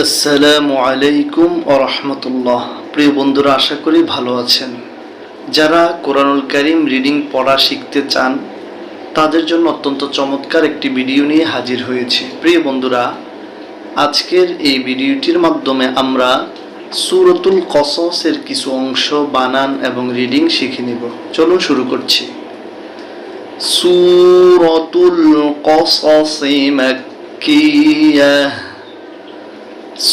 আসসালামু আলাইকুম ওয়া রাহমাতুল্লাহ। প্রিয় বন্ধুরা, আশা করি ভালো আছেন। যারা কোরআনুল কারীম রিডিং পড়া শিখতে চান তাদের জন্য অত্যন্ত চমৎকার একটি ভিডিও নিয়ে হাজির হয়েছি। প্রিয় বন্ধুরা, আজকের এই ভিডিওটির মাধ্যমে আমরা সূরাতুল কসসের কিছু অংশ বানান এবং রিডিং শিখে নিব। চলুন শুরু করছি। সূরাতুল কসস মাক্কিয়াহ।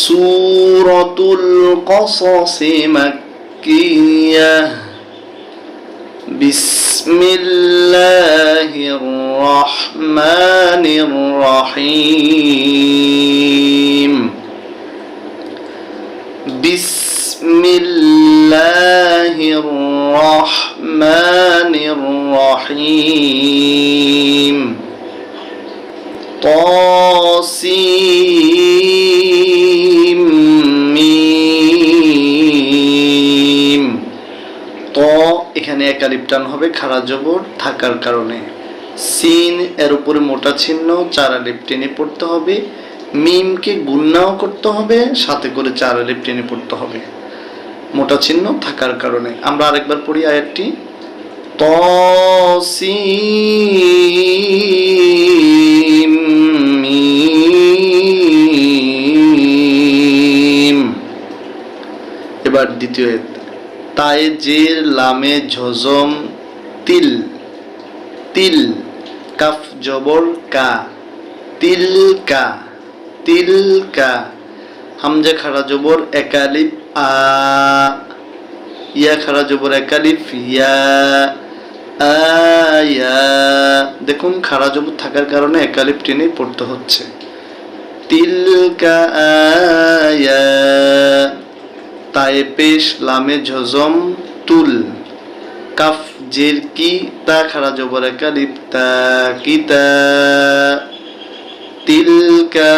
সূরাতুল কসস মাক্কিয়াহ। বিসমিল্লাহির রহমানির রহিম। বিসমিল্লাহির রহমানির রহিম। তাসিম মিম। ত এখানে এক আলিফ টান হবে খাড়া জবর থাকার কারণে। সিন এর উপরে মোটা চিহ্ন 4 আলিফ টেনে পড়তে হবে। মিমকে গুণনাও করতে হবে, সাথে করে 4 আলিফ টেনে পড়তে হবে মোটা চিহ্ন থাকার কারণে। আমরা আরেকবার পড়ি আয়াতটি। তাসিম মিম। এবার দ্বিতীয় আয়াত। তায়ে জের লামে ঝজম তিল। তিল। কাফ জবর কা। তিল কা। তিল কা। হামজা খাড়া জবর এক আলিফ আ। ইয়া খাড়া জবর এক আলিফ ইয়া। আয়া। দেখুন খাড়া জবর থাকার কারণে এক আলিফ টেনে পড়তে হচ্ছে। তিলকা আয়া। তায়ে পেশ লামে ঝজম তুল। কাফ জের কি তা খাড়া জবর এক আলিফ তা কিতা। তিলকা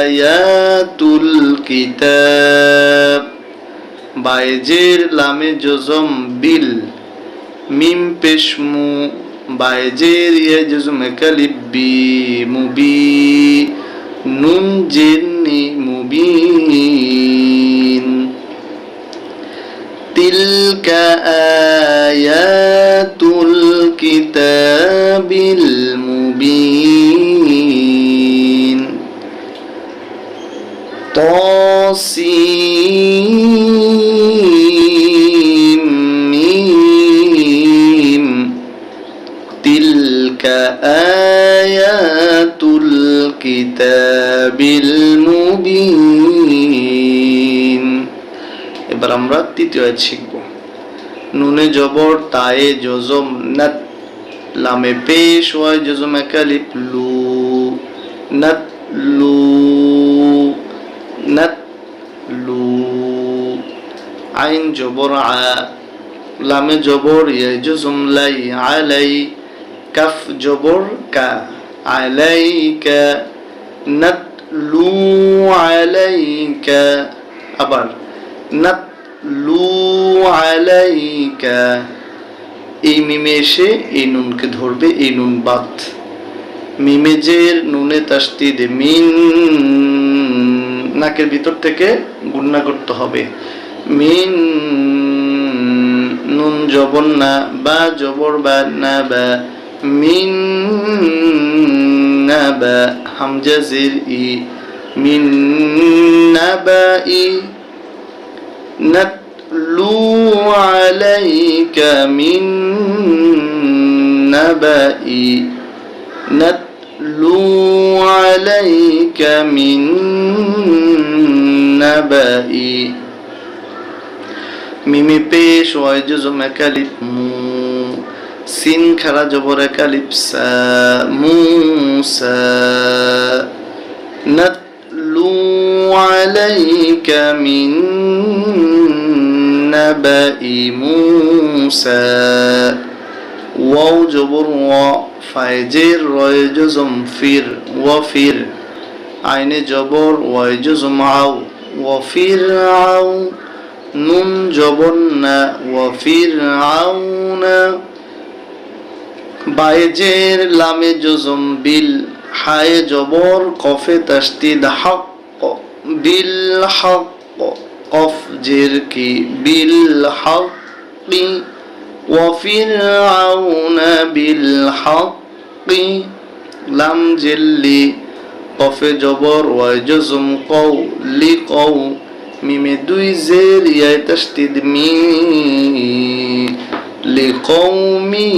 আয়াতুল কিতাব। বায়ে জের লামে ঝজম বিল। মিম পেশ মু। বায়ে জের ইয়া ঝজম এক আলিফ বি মুবি। নুন জের নি মুবিন। তিলকা আয়াতুল কিতাবিল মুবিন। তাসিম মিম। তিলকা আয়াতুল কিতাবিল মুবিন। এবার আমরা তৃতীয় আয়াত শিখব। নুনে জবর তায়ে জজম নাত। লামে পেশ ওয়ায় জজম এক আলিফ লু। নাত লু। নাত লু। আইন জবর আ। লামে জবর ইয়া জজম লাই আলাই। কাফ জবর কা। আলাইকা। নাত লু আলাইকা। আবার নাতলু আলাইকা। এই মিমে এসে এই নুনকে ধরবে, এই নুন বাদ। মিমে জের নুনে তাসদিদ মিন। নাকের ভিতর থেকে গুণনা করতে হবে। মিন। নুন জবর না বা জবর বা না বা। মিন না বা। হামজা জের ই। মিন না বা ই। نتلو عليك من نبأ. نتلو عليك من نبأ. মিমি পেশ ওয়াই জজম এক আলিফ মু। সিন খাড়া জবর এক আলিফ সা। মুসা। নাতলু আলাইকা মিন নাবাই মুসা। ওয়াও জবর ওয়া। ফায়ে জের রয়ে জজম ফির ওয়া ফির। আইনে জবর ওয়াই জজম আও ওয়া ফির আও। নুন জবর না ওয়া ফির আও না। বায়ে জের লামে জজম বিল। হায়ে জবর কফে তাসদিদ হক। بالحق قف جركي بالحق وفرعون بالحق لم جلي قف جبر وجزم قو لقو ميم دوي زير يا تشديد مي لقومي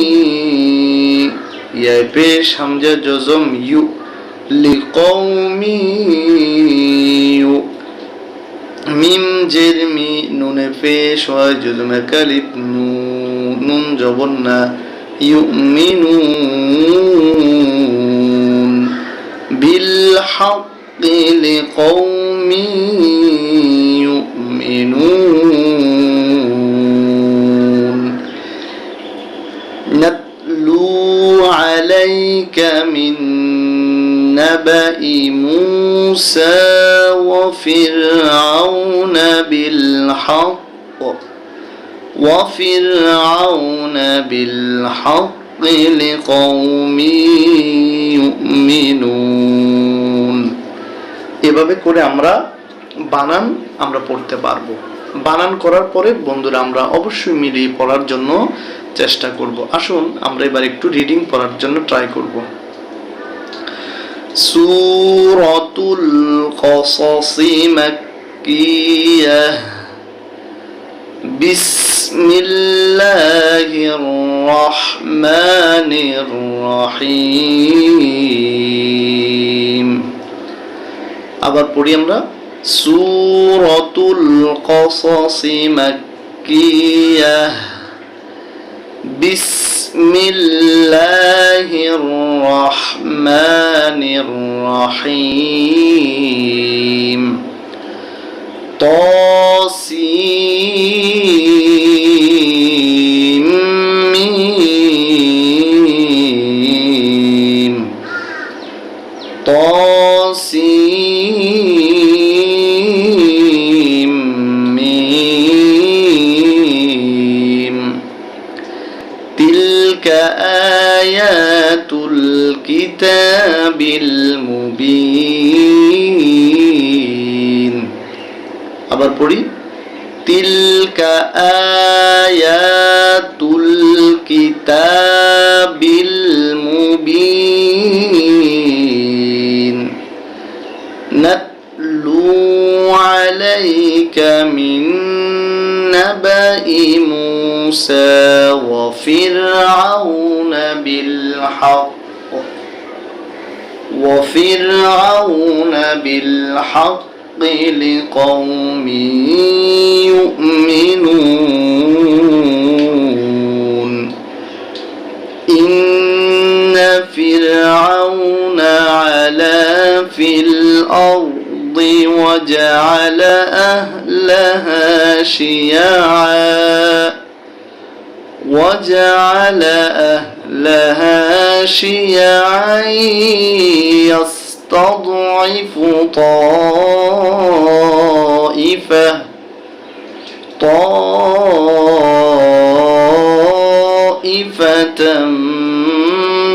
يا بيش همزة جزم يو لقومي يو মিম জেরমি নুনে পেশ হয় জুলমে কালিফ নুন জবর না ইউমিনুন বিল হাক্কি লিকওমি ইউমিনুন নাতলু আলাইকা মিন نبأ موسى وفرعون بالحق لقوم يؤمنون এভাবে করে আমরা পড়তে পারবো। বানান করার পরে বন্ধুরা আমরা অবশ্যই মিলিয়ে পড়ার জন্য চেষ্টা করব। আসুন আমরা এবার একটু রিডিং পড়ার জন্য ট্রাই করব। সূরাতুল কসস মাক্কিয়াহ বিসমিল্লাহির রহমানির রহিম। আবার পড়ি আমরা সূরাতুল কসস মাক্কিয়াহ বিসমিল্লাহির রহমানির রহিম। তাসিম মিম তাসিম মিম। তিলকা আয়াতুল কিতাবিল মুবিন। আবার পড়ি তিলকা আয়াতুল কিতাবিল মুবিন। নাতলু আলাইকা মিন নাবাই মুসা ওয়া ফিরআউন বিল হক لقوم يؤمنون إن فرعون علا في الأرض وجعل أهلها شيعا يستضعف طائفة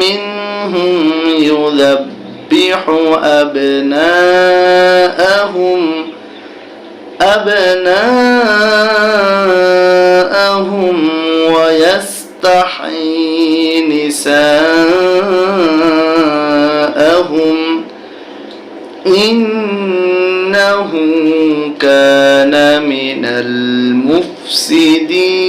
منهم يذبح أبناءهم ويستحيي نساءهم إنه كان من المفسدين